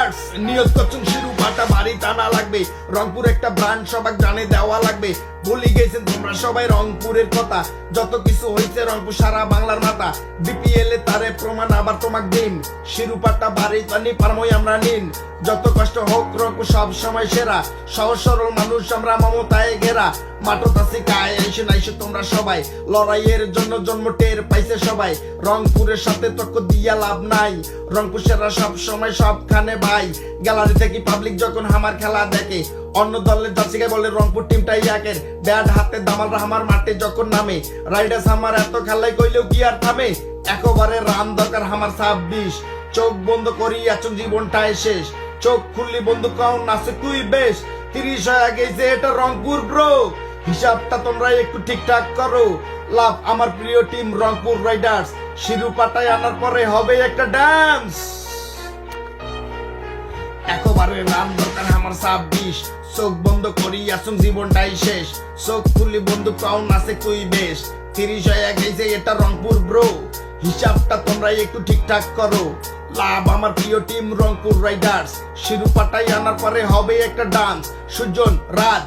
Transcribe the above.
Riders নিয়ত করছেন শিরোপাটা বাড়ি টানা লাগবে। রংপুর একটা ব্র্যান্ড সবাই জানে দেওয়া লাগবে। বলি গেছেন তোমরা সবাই রংপুরের কথা, যত কিছু হয়েছে রংপুর সারা বাংলার মাথা। বিপিএল এ তারে প্রমাণ আবার তোমাক দিন, শিরোপাটা বাড়ি টানি পারমই আমরা নিন। যত কষ্ট হোক রংপুর সব সময় সেরা, সহজ সরল মানুষ আমরা মমতায় ঘেরা। মাঠত আছি কায় আইসে নাইসে তোমরা সবাই, লড়াইয়ের জন্য জন্ম টের পাইছে সবাই। রংপুরের সাথে তর্ক দিয়া লাভ নাই, রংপুর সেরা সব সময় সবখানে ভাই। গ্যালারি থেকে পাবলিক যখন আমার খেলা দেখে, অন্য দলের জার্সিকে বলে রংপুর টিমটাই একের। ব্যাট হাতে দামালরা আমার মাঠে যখন নামে, রাইডার্স আমার এত খেলায় কইলেও কি আর থামে। একবারে রান দরকার আমার 26, চোখ বন্ধ করি এখন জীবনটাই শেষ। চোখ খুললি বন্ধু কাউন আছে তুই বেশ, 30 হয়ে গেছে এটা রংপুর ব্রো। হিসাবটা তোমরা একটু ঠিকঠাক করো। লাভ আমার প্রিয় টিম রংপুর রাইডার্স, শিরোপাটায় আনার পরে হবে একটা ডান্স। একবারে রান দরকার আমার 26, চোখ বন্ধ করি আসুন জীবনটাই শেষ। চোখ খুললি বন্ধু কাউন আছে তুই বেশ, 30 হয়ে গেছে এটা রংপুর ব্রো। হিসাবটা তোমরা একটু ঠিকঠাক করো। লাভ আমার প্রিয় টিম রংপুর রাইডার্স, শিরোপাটাই আনার পরে হবে একটা ডান্স। সুজন রাজ।